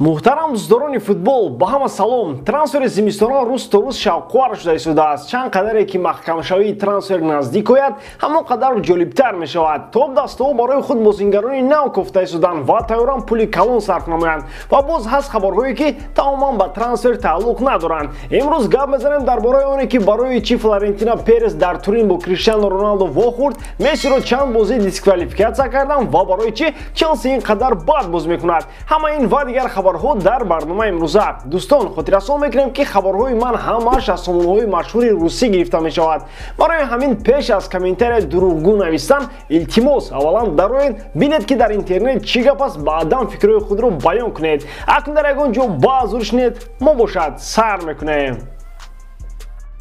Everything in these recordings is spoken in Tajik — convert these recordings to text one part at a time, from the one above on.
Муҳтарам дӯстдорони футбол, ба ҳама салом. Трансфери зимистона рӯз то рӯз шавқовар шуда истодааст. Чанд қадаре ки маҳкамшавии трансфер наздик ояд, ҳамон қадар ҷолибтар мешавад. Топ-дастаҳо барои худ бозингарони нав кофта истоданд ва тайёран пули калон сарф намоянд. Ва боз ҳаст хабарҳое ки тамоман ба трансфер тааллуқ надоранд. Имрӯз гап мезанем дар бораи оне ки барои чӣ Флорентино Перес дар Турин бо Криштиано Роналдо вохӯрд, Мессиро чанд бозӣ дисквалификатсия карданд ва барои чӣ Челси ин қадар бад боз мекунад. Ҳама ин ва дигар хабарҳо дар барномаи имрӯза. Дӯстон, хотиррасон мекунем ки хабарҳои ман ҳамааш аз сомонаҳои машҳури русӣ гирифта мешавад. Барои ҳамин пеш аз комментария дурӯғгӯ навистан, илтимос аввалан дароед бинед ки дар интернет чӣ гап аст, баъдан фикрҳои худро баён кунед. Акнун дар ягон ҷо баъз уришнед, мо бошад сар мекунем.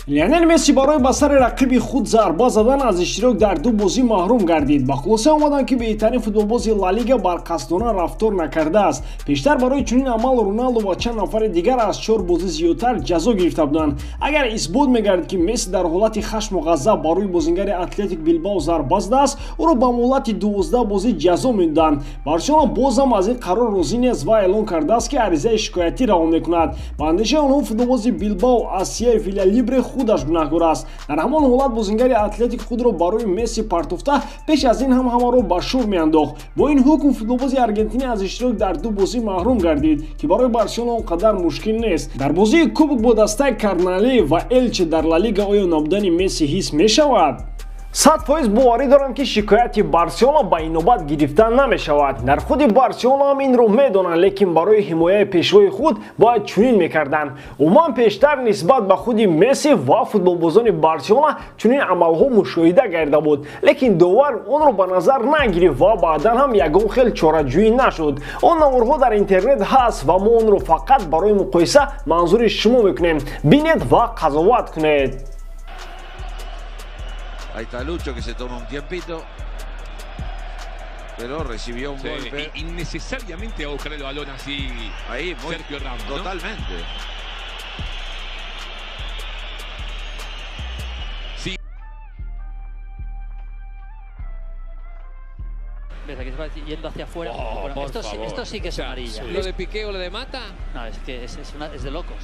Лионел Месси барои ба сари рақиби худ зарба задан аз иштирок дар ду бозӣ маҳрум гардид. Ба хулоса омаданд ки беҳтарин футболбози Ла Лига барқасдона рафтор накардааст. Пештар барои чунин амал Роналдо ва чанд нафари дигар аз 4 бозӣ зиёдтар ҷазо гирифта буданд. Агар исбот мегардид ки Месси дар ҳолати хашму ғазаб ба рӯи бозингари Атлетик Билбао зарба задааст, ӯро ба муҳлати 12 бозӣ ҷазо медоданд. Барселона бозам аз ин қарор розӣ нест ва эълон кардааст ки аризаи шикоятӣ равон мекунад. Ба андешаи онҳо футболбози Билбао Асияи Виллалибре худаш гунаҳкор аст. Дар ҳамон ҳолат бозингари Атлетик худро барои Месси партофта пеш аз ин ҳам ҳамаро ба шур меандохт. Бо ин ҳукм футболбози аргентинӣ аз иштирок дар ду бозӣ маҳрум гардид, ки барои Барселона он қадар мушкил нест. Дар бозии кубок бо дастаи Карнали ва Элче дар Ла Лига оё набудани Месси ҳис мешавад? 100% боварӣ дорам ки шикояти Барселона ба инобат гирифта намешавад. Дар худи Барселона ҳам инро медонанд, лекин барои ҳимояи пешвои худ бояд чунин мекарданд. Умуман пештар нисбат ба худи Месси ва футболбозони Барселона чунин амалҳо мушоҳида гардида буд, лекин довар онро ба назар нагирифт ва баъдан ҳам ягон хел чораҷӯӣ нашуд. Он наворҳо дар интернет ҳаст ва мо онро фақат барои муқоиса манзури шумо мекунем. Бинед ва қазоват кунед. Ahí está Lucho que se toma un tiempito, pero recibió un golpe. Innecesariamente va a buscar el balón así. Ahí, muy, Sergio Ramos, totalmente. ¿no? Sí. Ves, aquí se va yendo hacia afuera. Bueno, esto sí que es amarilla. ¿Lo de Piqué o lo de Mata? No, es que es de locos.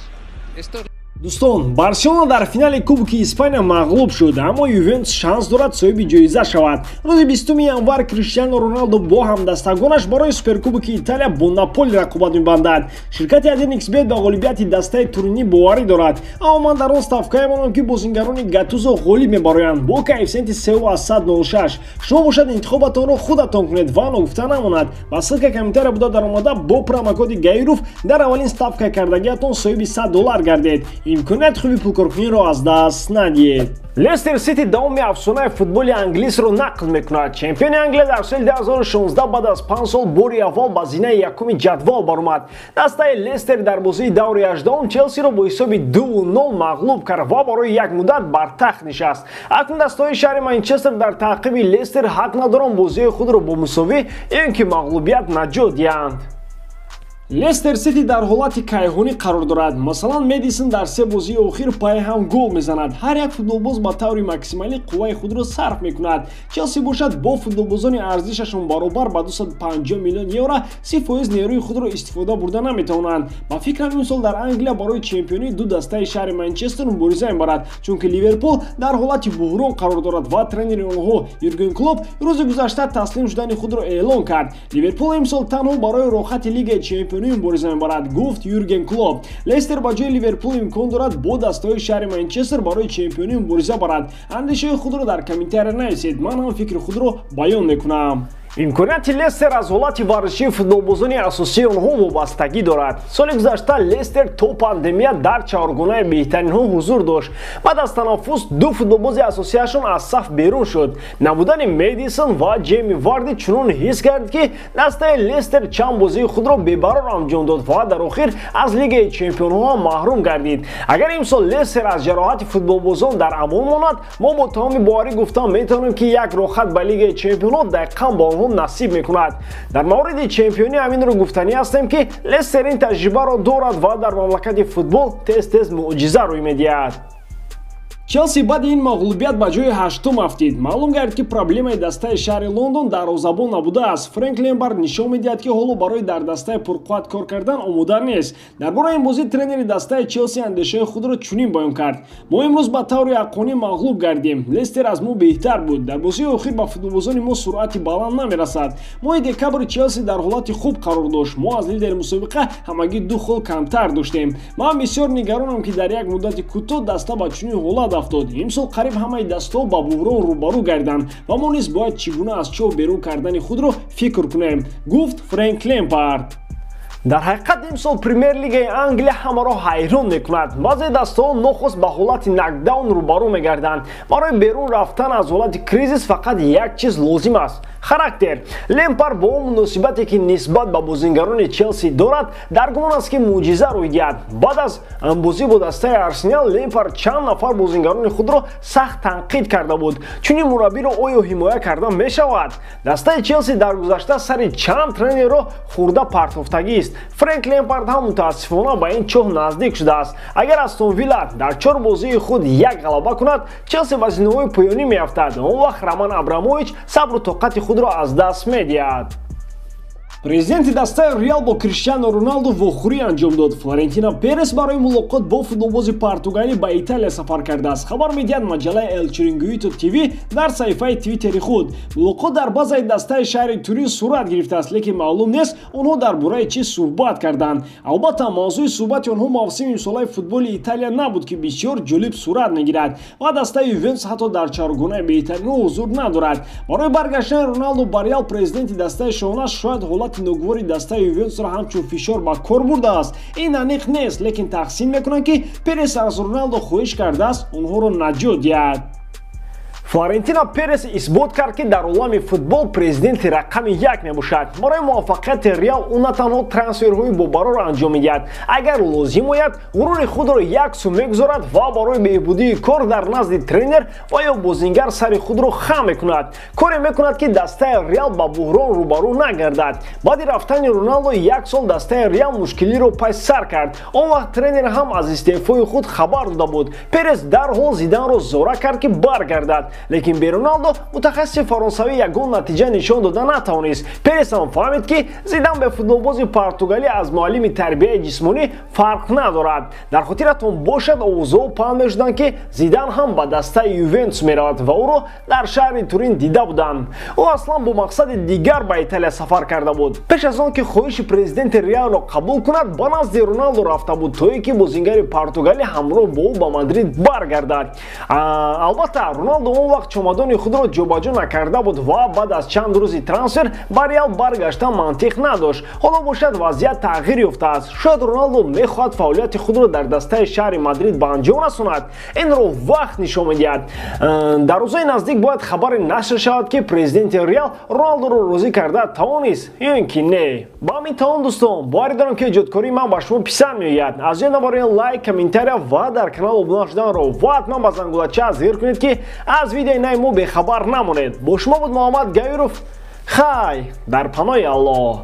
Esto Дӯстон, Барселона дар финали Кубоки Испания мағлуб шуд, аммо Ювентус шанс дорад соҳиби ҷоиза шавад. Рӯзи 20 январ Криштиано Роналдо бо ҳамдастагонаш барои Суперкубоки Италия бо Наполи рақобат мебандад. Ширкати 1xBet ба ғолибияти дастаи Турини боварӣ дорад. Аммо ман дар он ставка мемонам ки бозингарони Гатузо ғолиб мебароянд бо коэффициенти 3/106. Шумо бошад интихоботонро худатон кунед ва ногуфта намонад. Ба ссилка комментария буда дар омада бо промокоди Гайров дар аввалин ставка кардагиатон соҳиби $100 гардед. имконият хуби пулкоркуниро аз даст надиҳед. Лестер Сити давоми афсонаи футболи англисро нақл мекунад. Чемпиони Англия дар соли 2016 баъд аз 5 сол бори аввал ба зинаи якуми ҷадвал баромад. Дастаи Лестер дар бозии даври 18 Челсиро бо ҳисоби 2-0 мағлуб кард ва барои як муддат бар тахт нишаст. Акнун дастаҳои шаҳри Манчестер дар таъқиби Лестер ҳақ надоранд бозии худро бо мусовӣ ин ки мағлубият наҷот диҳанд. Лестер Сити дар ҳолати кайҳонӣ қарор дорад. Масалан, Медисон дар 3 бозии охир пай ҳам гол мезанад. Ҳар як футболбоз ба таври максималӣ қувваи худро сарф мекунад. Челси бошад бо футболбозони арзишашон баробар ба 250 миллион евро 30% нерӯи худро истифода бурда наметавонанд. Ба фикрам ин сол дар Англия барои чемпионии ду дастаи шаҳри Манчестер мубориза мебарад, чунки Ливерпул дар ҳолати буҳрон қарор дорад ва тренери онҳо Юрген Клоп рӯзи гузашта таслим шудани худро эълон кард. Ливерпул имсол танҳо барои рохати Лигаи чемпионӣ мубориза мебарад, гуфт Юрген Клоп. Лестер ба ҷои Ливерпул имкон дорад бо дастаҳои шаҳри Манчестер барои чемпионӣ мубориза барад. Андешаи худро дар комментария нависед. Ман ҳам фикри худро баён мекунам. имконияти Лестер аз ҳолати варзишии футболбозони асосии онҳо вобастагӣ дорад. Соли гузашта Лестер то пандемия дар чаҳоргонаи беҳтаринҳо ҳузур дошт. Баъд аз танаффус ду футболбози асосияшон аз саф берун шуд. Набудани Медисон ва Ҷейми Варди чунон ҳис кард ки дастаи Лестер чанд бозии худро бебарор анҷом дод ва дар охир аз Лигаи чемпионҳо маҳрум гардид. Агар имсол Лестер аз ҷароҳати футболбозон дар амон монад, мо бо тамоми боварӣ гуфтан метавонем ки як рохат ба Лигаи чемпионҳо дақиқан ба насиб мекунад. Дар мавриди чемпионӣ ҳаминро гуфтанӣ ҳастем ки Лестер ин таҷрибаро дорад ва дар мамлакати футбол тез-тез муъҷиза рӯй медиҳад. челси баъди ин мағлубият ба ҷои ҳаштум афтид. маълум гардид ки проблемаи дастаи шаҳри лондон дарозабон набудааст. Фрэнк Лэмпард нишон медиҳад ки ҳоло барои дар дастаи пурқувват кор кардан омода нест. дар бораи ин бозӣ тренери дастаи челси андешаи худро чунин баён кард: мо имрӯз ба таври яқонӣ мағлуб гардем. Лестер аз мо беҳтар буд. дар бозии охир ба футболбозони мо суръати баланд намерасад. моҳи декабр челси дар ҳолати хуб қарор дошт. мо аз лидери мусобиқа ҳамагӣ ду хол камтар доштем. ман бисёр нигаронам ки дар як муддати кӯтоҳ даста ба чунин ҳолат афтод. имсол қариб ҳамаи дастаҳо ба буҳрон рӯбарӯ гарданд ва мо низ бояд чӣ гуна аз чов берун кардани худро фикр кунем, гуфт Фрэнк Лэмпард. дар ҳақиқат имсол премер лигаи англия ҳамаро ҳайрон мекунад. баъзе дастаҳо нохост ба ҳолати нокдаун рӯбарӯ мегарданд. барои берун рафтан аз ҳолати кризис фақат як чиз лозим аст: характер. Лэмпард бо он муносибате ки нисбат ба бозингарони челси дорад, дар гумон аст ки мӯъҷиза рӯй диҳад. баъд аз бозӣ бо дастаи арсенал, Лэмпард чанд нафар бозингарони худро сахт танқид карда буд. чунин мураббиро оё ҳимоя карда мешавад? дастаи челси дар гузашта сари чанд тренерро хӯрда партофтагист. Фрэнк Лэмпард ҳам мутаассифона ба ин чоҳ наздик шудааст. агар Астон Вилла дар 4 бозии худ як ғалаба кунад, челси ба зиноҳои поёнӣ меафтад. он вақт Роман Абрамович сабру тоқати худро аз даст медиҳад. Президенти дастаи Реал бо Криштиану Роналду вохӯрӣ анҷом дод. Флорентино Перес барои мулоқот бо футболбози португалӣ ба Италия сафар кардааст. хабар медиҳад маҷалаи El Chiringuito TV дар саҳифаи твиттери худ. мулоқот дар базаи дастаи шаҳри Турин сурат гирифтааст, лекин маълум нест онҳо дар бораи чӣ суҳбат карданд. албатта мавзӯи суҳбати онҳо мавсими имсолаи футболи Италия набуд ки бисёр ҷолиб сурат мегирад ва дастаи Ювентус ҳатто дар чароғонаи беҳтаринҳо ҳузур надорад. барои баргаштани Роналду ба Реал президенти дастаи шоҳона шояд ҳолати ногувори дастаи Ювентусро ҳамчун фишор ба кор бурдааст. ин аниқ нест, лекин таҳсин мекунанд ки Перес аз Роналду хоҳиш кардааст онҳоро наҷот диҳад. Флорентино Перес исбот кард ки дар олами футбол президенти рақами 1 мебошад. барои муваффақияти Реал ӯ на танҳо трансферҳои бобароро анҷом медиҳад, агар лозим ояд ғурури худро як су мегузорад ва барои беҳбудии кор дар назди тренер ва ё бозингар сари худро хам мекунад. коре мекунад ки дастаи Реал ба буҳрон рӯбарӯ нагардад. баъди рафтани Роналдо як сол дастаи Реал мушкилиро пай сар кард. он вақт тренер ҳам аз истеъфои худ хабар дода буд. Перес дарҳол Зиданро зора кард ки баргардад. лекин бе Роналдо мутахассиси фаронсавӣ ягон натиҷа нишон дода натавонист. Перес ҳам фаҳмид ки Зидан бе футболбози португалӣ аз муаллими тарбияи ҷисмонӣ фарқ надорад. дар хотиратон бошад, овозҳо паҳн мешуданд ки Зидан ҳам ба дастаи Ювентус меравад ва ӯро дар шаҳри Турин дида буданд. ӯ аслан бо мақсади дигар ба Италия сафар карда буд. пеш аз он ки хоҳиши президенти Реалро қабул кунад, ба назди Роналдо рафта буд, тое ки бозингари португалӣ ҳамроҳ бо ӯ ба Мадрид баргардад. албатта Роналдо он вақт чомадони худро ҷобаҷо накарда буд ва баъд аз чанд рӯзи трансфер ба Реал баргаштан мантиқ надошт. ҳоло бошад вазъият тағйир ёфтааст. шояд Роналдо мехоҳад фаъолияти худро дар дастаи шаҳри Мадрид ба анҷом расонад. инро вақт нишон медиҳад. дар рӯзои наздик бояд хабаре нашр шавад ки президенти Реал Роналдоро розӣ карда тавонист ё ин ки не. ба ҳамин тавон дӯстон, боварӣ дорам ки эҷодкории ман ба шумо писанд меояд. аз ҷои набарои лайк, комментария ва дар канал обуна шуданро ва ҳатман ба зангулача азгир кунед ки аз видеои нави мо бехабар намонед. бо шумо буд Муҳаммад Гайров. хай дар паноҳи Аллоҳ.